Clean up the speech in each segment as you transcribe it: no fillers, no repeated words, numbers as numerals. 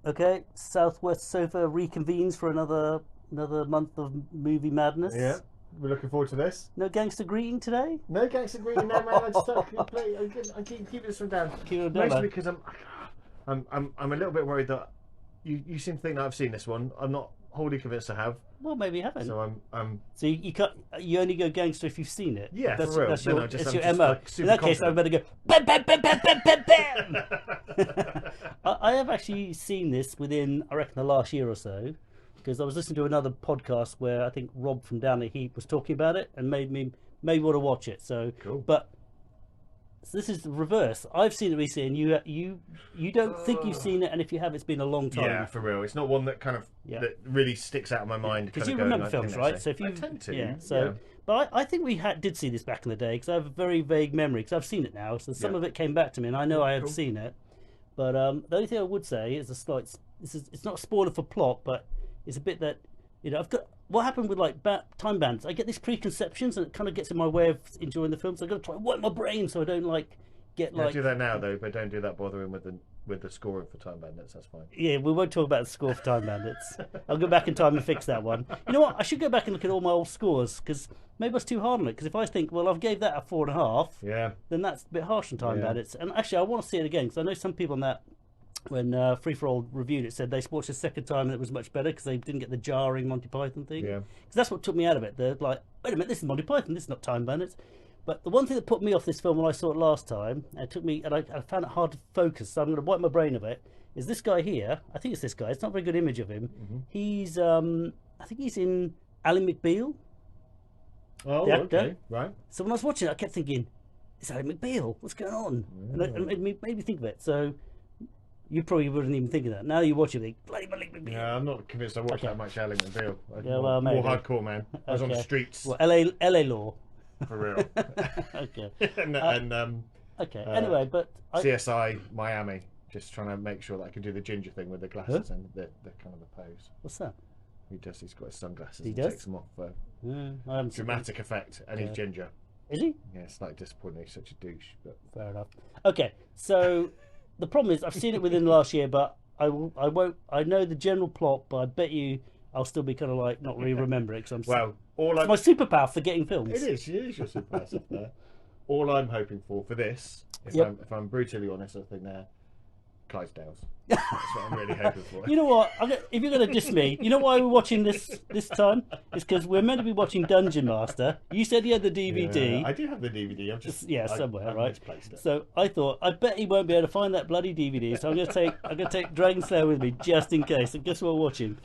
Okay, Southwest Sofa reconvenes for another month of movie madness. Yeah, we're looking forward to this. No gangster greeting today. No gangster greeting, no man. I just I keep this one down. Keep it down, Mostly man. because I'm a little bit worried that you seem to think that I've seen this one. I'm not wholly convinced I have. Well, maybe you haven't. So I'm So you can't. You only go gangster if you've seen it. Yeah, that's, for real. That's No, your, no, just- it's I'm your just, MO. like, super In that case, I better go bam, bam, bam, bam, bam, bam, bam. I have actually seen this within, I reckon, the last year or so, because I was listening to another podcast where I think Rob from Down the Heat was talking about it and made me want to watch it. So, Cool. but so this is the reverse. I've seen it recently, and you don't think you've seen it, and if you have, it's been a long time. Yeah, for real. It's not one that kind of that really sticks out of my mind. Because kind you of going, remember I films, think right? that's So if you I tend to. yeah. So, but I think we did see this back in the day because I have a very vague memory because I've seen it now. So some of it came back to me, and I know I have seen it. But the only thing I would say is a slight. It's not a spoiler for plot, but it's a bit that I've got. What happened with like time bands? I get these preconceptions, and it kind of gets in my way of enjoying the film. So I've got to try and work my brain so I don't get like. Do that now though, but don't do that bothering with the scoring for Time Bandits. That's fine. Yeah, we won't talk about the score for Time Bandits. I'll go back in time and fix that one. You know what? I should go back and look at all my old scores because maybe I was too hard on it. Because if I think, well, I've gave that a 4.5, then that's a bit harsh on Time Bandits. And actually, I want to see it again because I know some people on that when Free for All reviewed it said they watched it a second time and it was much better because they didn't get the jarring Monty Python thing. Yeah, because that's what took me out of it. They're like, wait a minute, this is Monty Python. This is not Time Bandits. But the one thing that put me off this film when I saw it last time, and it took me, and I found it hard to focus, so I'm going to wipe my brain of it, is this guy here. I think it's this guy. It's not a very good image of him. He's, I think he's in Ally McBeal. Oh, the actor. okay, right. So when I was watching it, I kept thinking, it's Ally McBeal. What's going on? And it made me think of it. So you probably wouldn't even think of that. Now you watch it, you think, bloody Ally McBeal. Yeah, I'm not convinced I watched that much Ally McBeal. Yeah, well, maybe. More hardcore, man. I was on the streets. Well, LA law. For real. Okay. Okay. Anyway, but CSI Miami, just trying to make sure that I can do the ginger thing with the glasses and the kind of the pose. What's that? He's got his sunglasses. He and does? takes them off for I dramatic effect, and he's ginger. Is he? Yeah, it's like disappointing. He's such a douche. But fair enough. Okay, so the problem is I've seen it within the last year, but I won't. I know the general plot, but I bet you I'll still be kind of like not really remember it because I'm. It's my superpower forgetting films. It is your superpower there. All I'm hoping for this, if I'm brutally honest, I think they're Clydesdales. That's what I'm really hoping for. You know what? If you're going to diss me, you know why we're watching this time? It's because we're meant to be watching Dungeon Master. You said you had the DVD. Yeah, I do have the DVD. I've just somewhere, right? Misplaced it. So I thought I bet he won't be able to find that bloody DVD. So I'm going to take Dragon Slayer with me just in case. And guess what we're watching?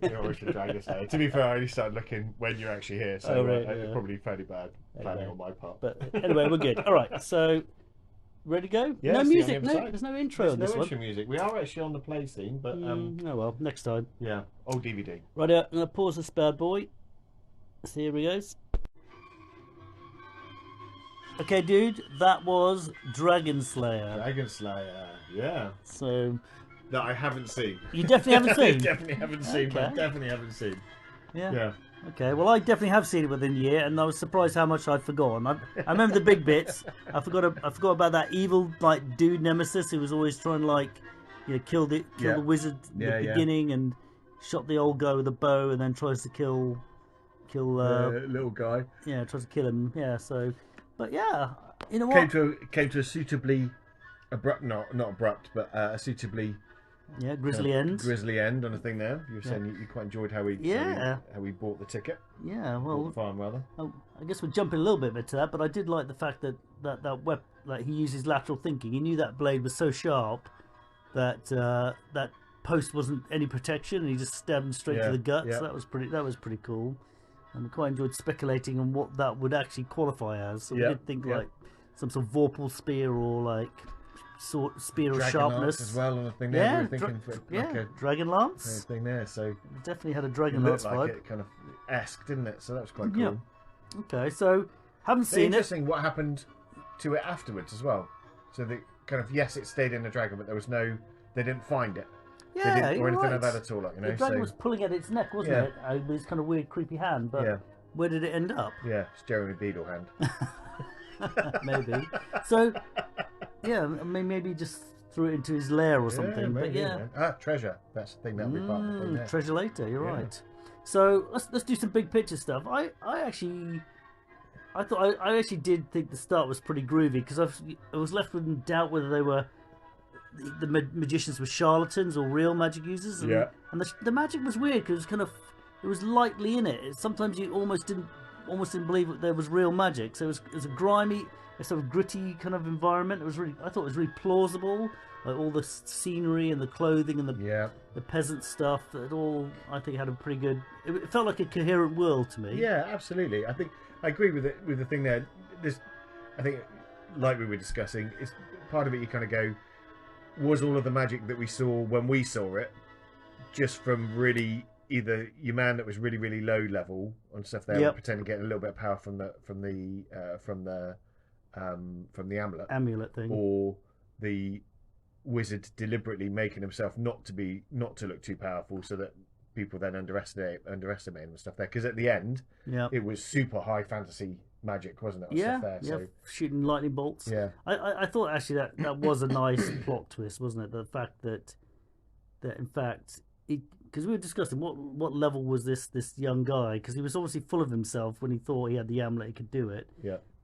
You always should drag this out. To be fair, I only started looking when you're actually here, so it's probably fairly bad planning on my part. But anyway, we're good. All right, so ready to go? Yeah, no music. There's no intro on this one. Music. We are actually on the play scene, but oh well, next time. Yeah, old DVD. Right, I'm gonna pause this bad boy. So here he goes. Okay, dude, that was Dragon Slayer. Dragon Slayer, yeah. So. That I haven't seen. You definitely haven't seen? Definitely haven't seen, but definitely haven't seen. Yeah. Okay, well, I definitely have seen it within a year, and I was surprised how much I'd forgotten. I remember the big bits. I forgot about that evil dude nemesis who was always trying to kill the wizard in the beginning and shot the old guy with a bow and then tries to kill the little guy. Yeah, tries to kill him. Yeah, so, but yeah, you know what? Came to a suitably abrupt, not abrupt, but a suitably. Yeah, grisly end on a thing there. You were saying you quite enjoyed how he bought the ticket. Yeah, well, the farm rather. I guess we're jumping a little bit to that, but I did like the fact that he uses lateral thinking. He knew that blade was so sharp that that post wasn't any protection, and he just stabbed him straight to the gut. So that was pretty cool, and I quite enjoyed speculating on what that would actually qualify as. So we did think like some sort of vorpal spear or like. Spear of sharpness as well on the thing there. We were thinking like a dragon lance thing there. So definitely had a dragon lance vibe. It kind of esque, didn't it? So that was quite cool. Yeah. Okay, so haven't seen interesting what happened to it afterwards as well. So the kind of it stayed in the dragon, but they didn't find it. Yeah, or anything like that at all. The dragon was pulling at its neck, wasn't it? With this kind of weird, creepy hand. But where did it end up? Yeah, it's Jeremy Beadle hand. Maybe. So. Yeah, I mean, maybe just threw it into his lair or Yeah, something. But maybe, yeah, man. Treasure. That's the thing. That'll be part of the thing there. treasure later. You're Yeah. right. So let's do some big picture stuff. I thought I actually did think the start was pretty groovy because I was left with doubt whether they were the magicians were charlatans or real magic users. And, Yeah. and the magic was weird because it was lightly in it. Sometimes you almost didn't believe that there was real magic. So it was a grimy, a sort of gritty kind of environment. I thought it was really plausible. Like all the scenery and the clothing and the peasant stuff. That all I think had a pretty good. It felt like a coherent world to me. Yeah, absolutely. I think I agree with it. With the thing there, I think, like we were discussing, it's part of it. You kind of go, was all of the magic that we saw when we saw it just from really either your man that was really really low level on stuff there, and pretending getting a little bit of power from the amulet thing, or the wizard deliberately making himself not to look too powerful so that people then underestimate him and stuff there, because at the end it was super high fantasy magic, wasn't it? Stuff there, so shooting lightning bolts. I thought actually that was a nice plot twist, wasn't it? The fact that in fact because we were discussing what level was this young guy, because he was obviously full of himself when he thought he had the amulet, he could do it.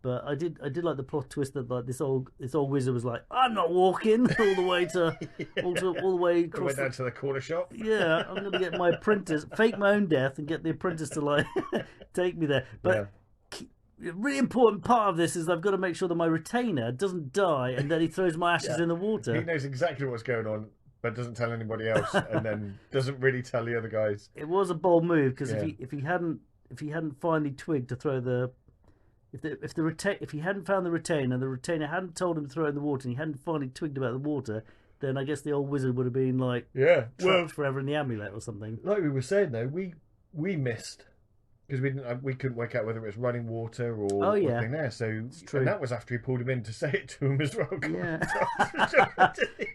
But I did like the plot twist that like this old wizard was like, I'm not walking all the way to all the way across. Went down to the corner shop. Yeah, I'm gonna get my apprentice, fake my own death, and get the apprentice to like take me there. But a really important part of this is I've got to make sure that my retainer doesn't die, and then he throws my ashes in the water. He knows exactly what's going on, but doesn't tell anybody else, and then doesn't really tell the other guys. It was a bold move because if he hadn't finally twigged to throw the. If he hadn't found the retainer hadn't told him to throw it in the water, and he hadn't finally twigged about the water, then I guess the old wizard would have been like trapped forever in the amulet or something. Like we were saying though, we missed because we couldn't work out whether it was running water or thing there. So and that was after he pulled him in to say it to him as well.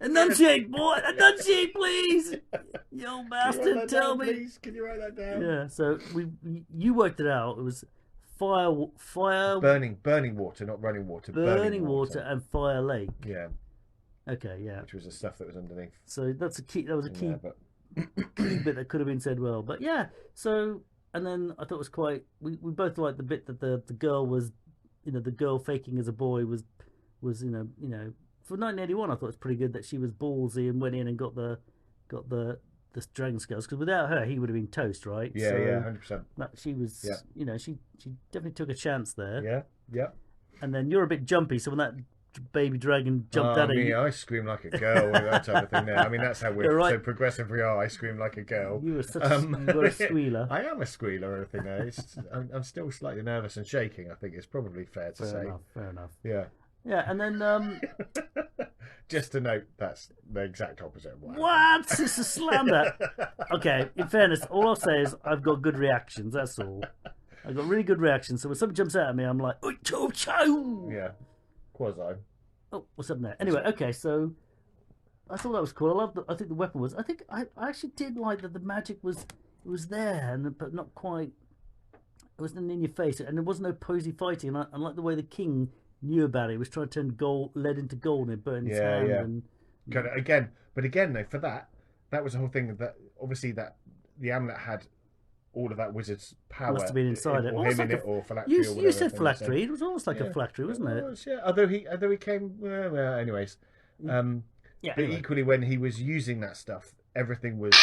Enunciate, boy, enunciate, please. You old bastard, tell me. Please, can you write that down? Yeah. So you worked it out. It was. Fire, burning water, not running water. Burning water and fire lake. Yeah. Okay. Yeah. Which was the stuff that was underneath. So that's a key. That was a key, key bit that could have been said well. But yeah. So and then I thought it was quite. We both liked the bit that the girl was, the girl faking as a boy was for 1981. I thought it was pretty good that she was ballsy and went in and got the dragon scales, because without her he would have been toast, right? Yeah, so 100%. She was, she definitely took a chance there. Yeah. And then you're a bit jumpy, so when that baby dragon jumped at you, I scream like a girl, that type of thing. There, I mean that's how we're so progressive we are. I scream like a girl. You were such you were a squealer. I am a squealer. Everything there. I'm still slightly nervous and shaking. I think it's probably fair to say. Fair enough. Yeah. Yeah, and then just to note, that's the exact opposite of what? It's a slander. Okay, in fairness, all I'll say is I've got good reactions, that's all. I've got really good reactions, so when something jumps out at me, I'm like, oh, chow, chow! Yeah, quasi. Oh, what's up there? Anyway, okay, so I thought that was cool. I think the weapon was. I actually did like that the magic was there, but not quite. It wasn't in your face, and there was no posy fighting. And I like the way the king knew about it. He was trying to turn lead into gold, and it burned his hand. And kind of, but again though, for that was the whole thing, that obviously that the amulet had all of that wizard's power. Must have been inside it. Or him in it, or phylactery. You said phylactery. It was almost like a phylactery, wasn't it? Was, yeah. Although he came. Well, anyways. But anyway. Equally, when he was using that stuff, everything was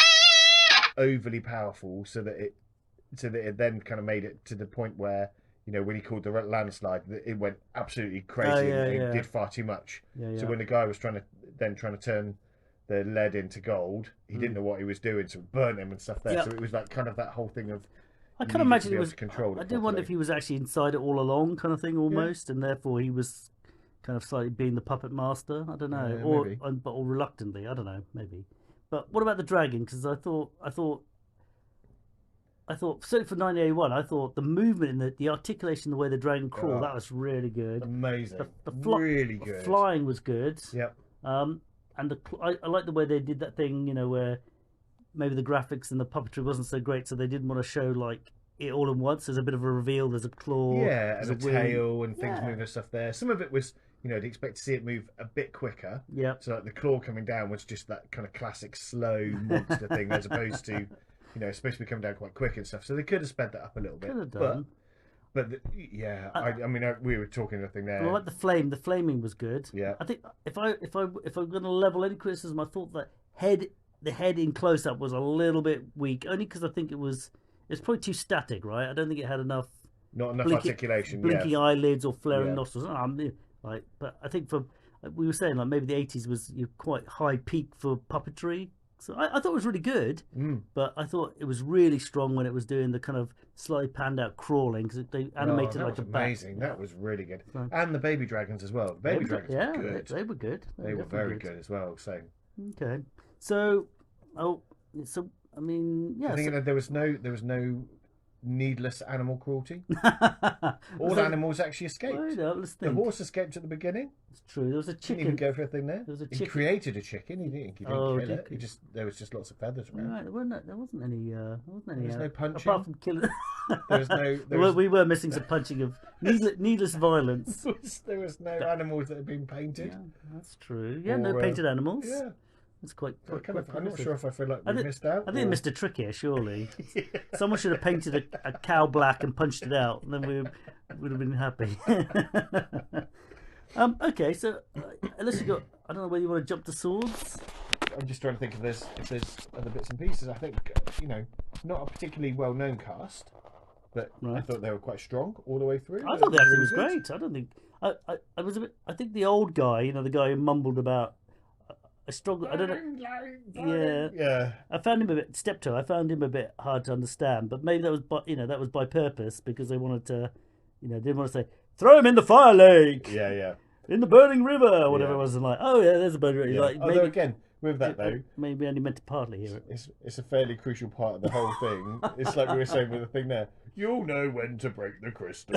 overly powerful, so that it then kind of made it to the point where, when he called the landslide, it went absolutely crazy. It did far too much. So when the guy was trying to turn the lead into gold, he didn't know what he was doing, so it burnt him and stuff there. So it was like kind of that whole thing of. I kind of imagine it was controlled. I did wonder if he was actually inside it all along, kind of thing, almost, and therefore he was kind of slightly being the puppet master. I don't know, or reluctantly. I don't know, maybe. But what about the dragon? Because I thought. Certainly for 1981, I thought the movement and the articulation, the way the dragon crawled, that was really good. Amazing. Really good. The flying was good. Yep. And I like the way they did that thing, where maybe the graphics and the puppetry wasn't so great, so they didn't want to show like it all at once. There's a bit of a reveal. There's a claw. Yeah, and a tail and things moving and stuff there. Some of it was I'd expect to see it move a bit quicker. Yeah. So like the claw coming down was just that kind of classic slow monster thing, as opposed to, it's supposed to be coming down quite quick and stuff. So they could have sped that up a little bit. Could have done. I mean, we were talking nothing there. I like the flame. The flaming was good. Yeah. I think if I'm going to level any criticism, I thought that the head in close up was a little bit weak, only because I think it's probably too static, right? I don't think it had enough. Not enough articulation. Blinking eyelids or flaring Yeah. nostrils. But I think we were saying like maybe the 80s was quite high peak for puppetry. So I thought it was really good, but I thought it was really strong when it was doing the kind of slightly panned out crawling, because they animated that like was a bat. amazing. That was really good. So- And the baby dragons as well. The baby dragons were good. They were good. They were very good as well. So Okay, so I mean, yeah. I think that there was no needless animal cruelty. All So- animals actually escaped. Wait up, let's The think. horse escaped at the beginning. It's true. There was a Didn't even chicken. go for a thing there. There was a He chicken. created a chicken. He didn't Oh, kill did it. he? There was just lots of feathers around. Right, there wasn't any. There was no punching. apart from killing. There was no. We were missing some punching of needless violence. There was no animals that had been painted. Yeah, that's true. Yeah, no Or, painted animals. Yeah. It's quite. I'm not sure if I feel like I we think- missed out. I think I missed a trick here. Surely, someone should have painted a cow black and punched it out, and then we would have been happy. Okay, so unless you got, I don't know whether you want to jump to swords. I'm just trying to think if there's other bits and pieces. I think not a particularly well known cast, but I Right. thought they were quite strong all the way through. I thought the acting was Really good. great. I don't think I was a bit. I think the old guy, the guy who mumbled about. I struggled. I don't know. Yeah. I found him a bit Steptoe. I found him a bit hard to understand, but maybe that was by purpose, because they wanted to, didn't want to say throw him in the fire lake, Yeah. in the burning river, or whatever Yeah. it was. And like, oh yeah, there's a burning river. Yeah. Like, Although maybe, again, with that though, maybe only meant to partly hear it. it's a fairly crucial part of the whole thing. It's like we were saying with the thing there. You'll know when to break the crystal.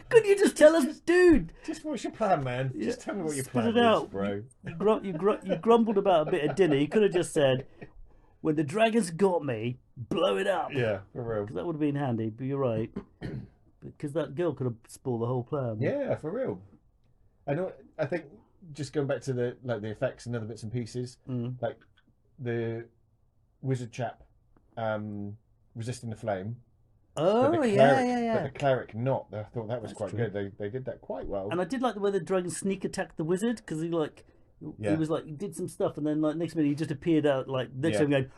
Couldn't you just tell us, dude? Just what's your plan, man? Just tell me what your Spit plan it is, out. bro. You grumbled about a bit of dinner. You could have just said, "When the dragons got me, blow it up." Yeah, for real. That would have been handy. But you're right, because that girl could have spoiled the whole plan. Yeah, for real. I think just going back to the effects and other bits and pieces, like the wizard chap resisting the flame. Oh, but the yeah, cleric, yeah, yeah. But the cleric not. I thought that was That's quite true. good. They did that quite well. And I did like the way the dragon sneak attacked the wizard, because he Yeah. was like, he did some stuff, and then like next minute he just appeared out like next Yeah. time going.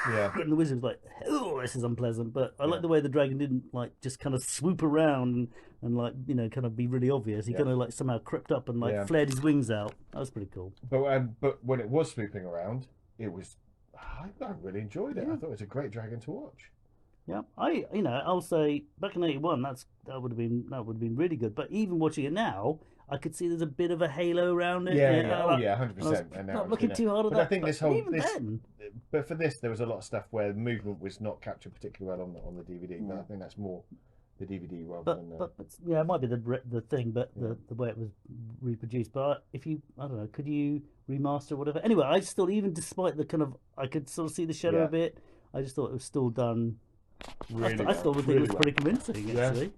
Yeah. And the wizard was like, "Oh, this is unpleasant." But I Yeah. like the way the dragon didn't like just kind of swoop around and like kind of be really obvious. He Yeah. kind of like somehow crept up and like Yeah. flared his wings out. That was pretty cool. But when it was swooping around, it was. I really enjoyed it. Yeah. I thought it was a great dragon to watch. Yeah, I'll say back in '81 that would have been really good. But even watching it now, I could see there's a bit of a halo around it. Yeah. Oh like- yeah, and I was 100%. And now not it's looking been too hard at but that. I think but this whole even this. then, But for this, there was a lot of stuff where the movement was not captured particularly well on the DVD. But Yeah. I think that's more the DVD rather but, than. but yeah, it might be the thing, but Yeah. the way it was reproduced. But if you, I don't know, could you remaster or whatever? Anyway, I just thought, even despite the kind of, I could sort of see the shadow Yeah. a bit. I just thought it was still done. Really I still well, think it was really pretty convincing, Yeah. actually.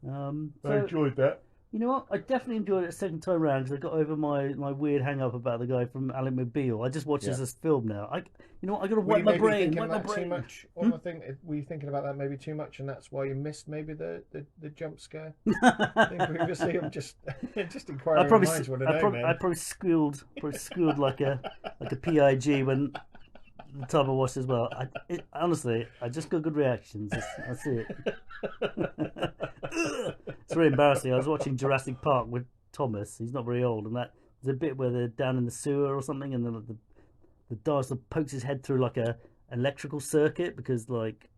I So, enjoyed that. you know what? I definitely enjoyed it a second time round, because I got over my weird hang up about the guy from Alec McBeal. I just watched this Yeah. as film now. You know what? I got to Were wipe you my maybe brain. thinking Wipe my that too brain. much on the thing? Were you thinking about that maybe too much, and that's why you missed maybe the jump scare thing previously? I'm just inquiring. I probably, minds want to I know, probably, man. I probably squealed like a PIG when the time I watched as well. Honestly, I just got good reactions. That's it. It's really embarrassing. I was watching Jurassic Park with Thomas. He's not very old, and there's a bit where they're down in the sewer or something, and the dinosaur pokes his head through like a electrical circuit, because like,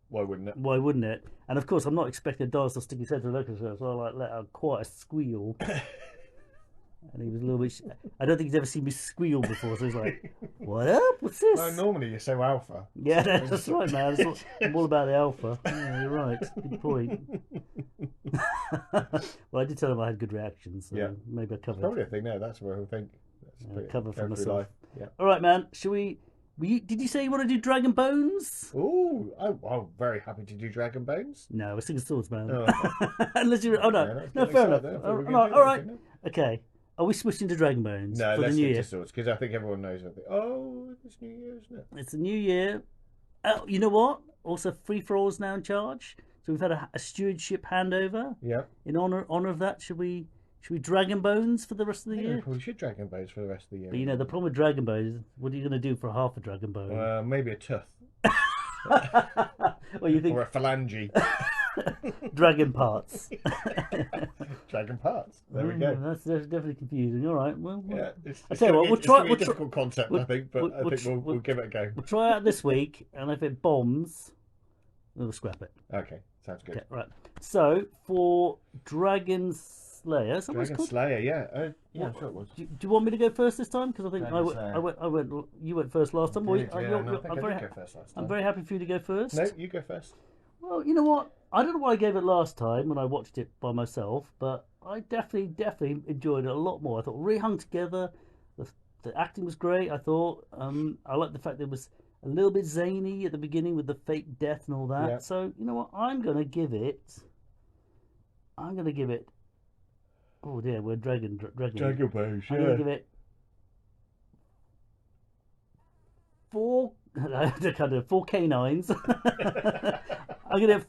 Why wouldn't it? why wouldn't it? And of course, I'm not expecting a dinosaur to stick his head through an electrical circuit, so I let out quite a squeal. And he was a little bit. I don't think he's ever seen me squeal before, so he's like, "What up? What's this?" No, normally you're so alpha. Yeah, that's right, man. I'm all about the alpha. Yeah, you're right. Good point. Well, I did tell him I had good reactions, so Yeah. maybe I It's covered. probably a thing there. That's where he'll think. Cover for through myself. life. Yeah. All right, man. Shall we Did you say you want to do Dragon Bones? Oh, I'm very happy to do Dragon Bones. No, we're sticking swords, man. Oh, Unless you. Oh no, yeah, that's no, getting fair enough. excited. I thought we were All going right, to do all that. right. Okay, no. Okay. Are we switching to Dragon Bones No, for the let's new stick year? to swords because I think everyone knows. Oh, it's New Year, isn't it? It's a new year. Oh, you know what? Also, free for all is now in charge. So we've had a stewardship handover. Yeah. In honor of that, should we Dragon Bones for the rest of the I think we year? probably should Dragon Bones for the rest of the year. But you know the problem with Dragon Bones. What are you going to do for half a Dragon Bone? Maybe a tooth Well, you think or a phalange. dragon parts? Dragon parts. There we go. That's definitely confusing. All right. Well, Yeah, it's, I tell you what, it's try. gonna be a difficult concept, I think, but I think we'll give it a go. We'll try it out this week, and if it bombs, we'll scrap it. Okay, sounds good. Okay, right. So for Dragon Slayer, Dragon Slayer, yeah, yeah, sure it was. Do you want me to go first this time? Because I think Dragon Slayer. I went. You went first last time. I think I did go first last time. I'm very happy for you to go first. No, you go first. Well, you know what? I don't know why I gave it last time when I watched it by myself, but I definitely enjoyed it a lot more. I thought really hung together. The acting was great. I thought I liked the fact that it was a little bit zany at the beginning with the fake death and all that. Yeah. So you know what? I'm gonna give it. Oh dear, we're Dragon Bones, I'm gonna give it 4. Kind of 4 canines. I'm gonna have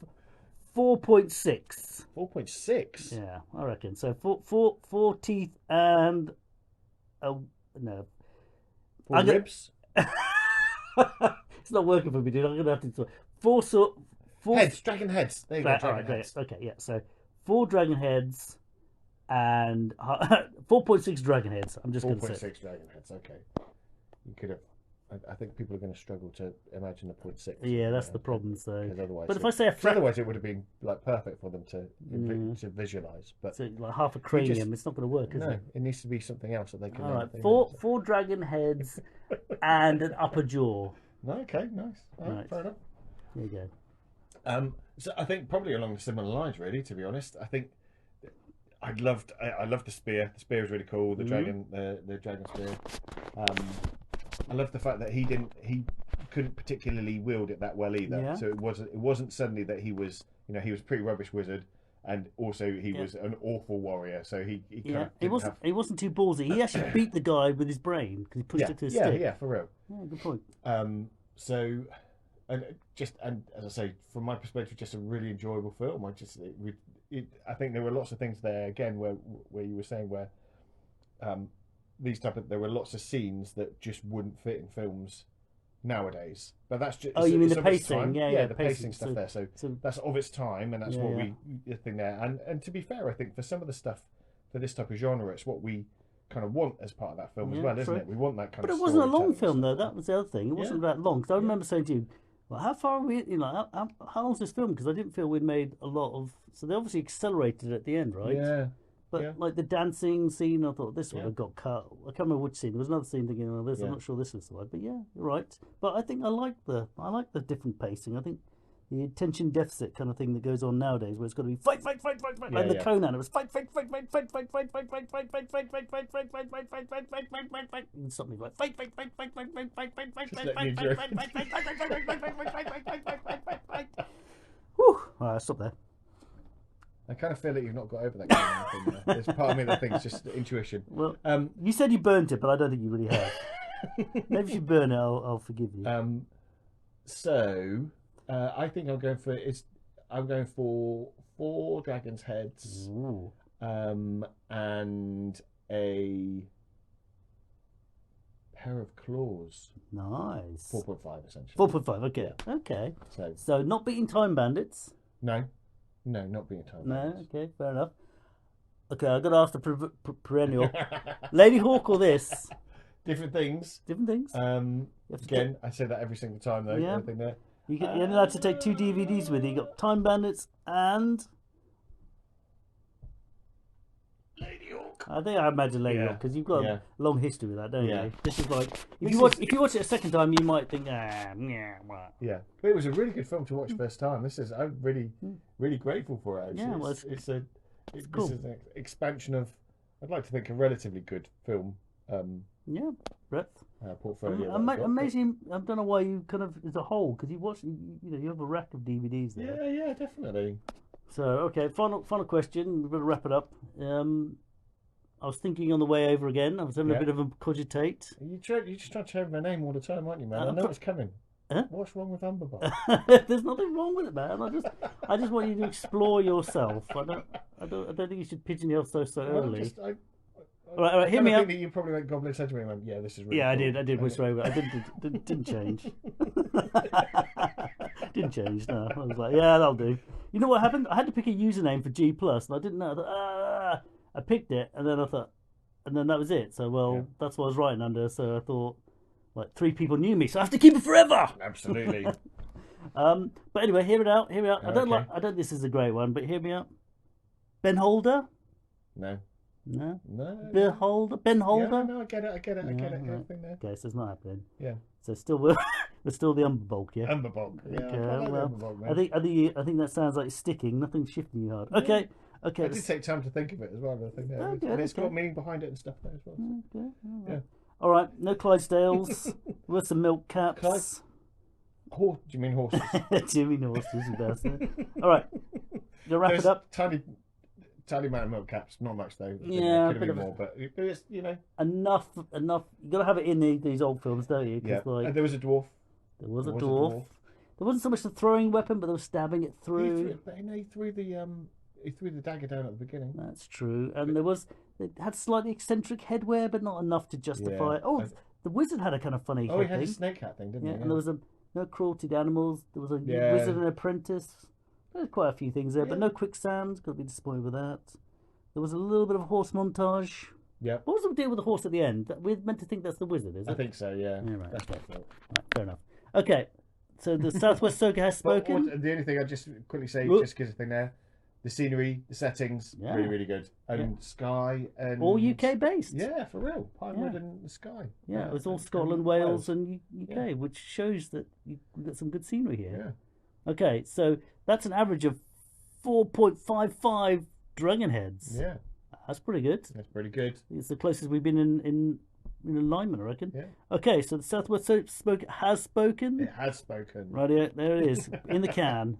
4.6. 4.6. Yeah, I reckon. So four teeth and no. 4 ribs. It's not working for me, dude. I'm gonna have to 4 heads. Dragon heads. There you go. Right, Dragon right, heads. okay, yeah. So 4 dragon heads and 4.6 dragon heads. I'm just going to say 4.6 dragon heads. Okay, you could have. I think people are going to struggle to imagine a 0.6. Yeah, that's the problem. So, otherwise, but if I say otherwise it would have been like perfect for them to visualize. But so like half a cranium, it's not going to work, is it? It needs to be something else that they can. All right, 4 dragon heads and an upper jaw. Okay, nice. All right, fair enough. There you go. So I think probably along similar lines, really. To be honest, I think I loved the spear. The spear was really cool. The dragon spear. I love the fact that he couldn't particularly wield it that well either. Yeah. So it wasn't suddenly that he was he was a pretty rubbish wizard, and also he was an awful warrior. So he wasn't too ballsy. He actually beat the guy with his brain because he pushed it to his stick. Yeah, for real. Yeah, good point. So, and as I say, from my perspective, just a really enjoyable film. I think there were lots of things there again where you were saying where there were lots of scenes that just wouldn't fit in films nowadays. But that's just you mean the pacing? Yeah, the pacing stuff there. So that's of its time, and that's what we think there. And to be fair, I think for some of the stuff for this type of genre, it's what we kind of want as part of that film as well, isn't it? We want that kind of. But it wasn't a long film though. That was the other thing. It wasn't that long. Because I remember saying to you, "Well, how far are we? How long's this film?" Because I didn't feel we'd made a lot of. So they obviously accelerated at the end, right? Yeah. But like the dancing scene, I thought this would have got cut. I can't remember which scene. There was another scene thinking, "Oh, this." I'm not sure this was the one, but yeah, you're right. But I think I like the different pacing. I think the attention deficit kind of thing that goes on nowadays, where it's got to be fight, like the Conan. It was fight, and something like fight, Whew! All right, stop there. I kind of feel that you've not got over that kind of thing. There's part of me that thinks just intuition. Well, you said you burnt it, but I don't think you really have. Maybe if you burn it, I'll forgive you. I think I'm going for 4 dragon's heads, and a pair of claws. Nice. 4.5 essentially. 4.5. Okay. Yeah. Okay. So not beating time bandits. No, not being time. No. Okay. Fair enough. Okay, I've got to ask the perennial. Lady Hawk or this? Different things. Again, I say that every single time though. Yeah. Everything there. You're only allowed to take 2 DVDs with you. You got Time Bandits and Lady Hawk. I think I imagine Lady Hawk because you've got a long history with that, don't you? This is like if you watch it a second time, you might think what? Yeah, but it was a really good film to watch first time. I'm really grateful for it. Actually. Yeah, well, it's cool. This is an expansion of. I'd like to think a relatively good film. Yeah, breadth. portfolio. that I've got, but- Amazing. I don't know why you kind of as a whole because you watch. You have a rack of DVDs there. Yeah, definitely. So okay, final question. We're gonna wrap it up. I was thinking on the way over again. I was having a bit of a cogitate. You just try to change my name all the time, aren't you, man? I know it's coming. Huh? What's wrong with UmberBulk? There's nothing wrong with it, man. I just want you to explore yourself. I don't think you should pigeon yourself so early. All right, hear me out. I think that you probably went Goblin said to me, man, yeah, this is really Yeah, cool. I did. Which way? I didn't change. Didn't change. No, I was like, yeah, that'll do. You know what happened? I had to pick a username for G Plus, and I didn't know. I thought, I picked it, and then I thought, and then that was it. So that's what I was writing under. So I thought, like 3 people knew me, so I have to keep it forever. Absolutely. But anyway, hear it out. I don't. This is a great one, but hear me out. Ben Holder. No. Ben Holder. Yeah, no, I get it. Right. Okay, so it's not happening. Yeah. So still we're still the UmberBulk, yeah. UmberBulk. Yeah, Okay, I like well, UmberBulk, man. I think that sounds like sticking. Nothing's shifting you hard. Okay. I did take time to think of it as well. I think and it's got meaning behind it and stuff there as well. So. Okay. Yeah. All right. No Clydesdales. Where's some milk caps? Do you mean horses? Jimmy horses, you bastard. All right. You wrap it up. Tiny amount of milk caps, not much though. Yeah, could have been more, but it's enough. You got to have it in these old films, don't you? Yeah. Like, and there was a dwarf. There was a dwarf. There wasn't so much the throwing weapon, but they were stabbing it through. He threw the dagger down at the beginning. That's true. And it had slightly eccentric headwear, but not enough to justify it. Oh, the wizard had a kind of funny. Oh, he had a snake hat thing, didn't he? Yeah, and there was no cruelty to animals. There was a wizard and apprentice. There's quite a few things there, but no quicksand. Got to be disappointed with that. There was a little bit of a horse montage. Yeah. What was the deal with the horse at the end? We're meant to think that's the wizard, is it? I think so. Yeah. Right. That's my fault. Right, fair enough. Okay. So the Southwest Soaker has spoken. The only thing I just quickly say, just because the thing there, the scenery, the settings, really, really good, and Skye and all UK based. Yeah, for real. Pinewood and the Skye. Yeah, it was all Scotland, Wales, and UK, which shows that you've got some good scenery here. Yeah. Okay, so that's an average of 4.55 dragon heads. Yeah. That's pretty good. That's pretty good. It's the closest we've been in alignment, I reckon. Yeah. Okay, so the Southwest has spoken. It has spoken. Right, there it is in the can.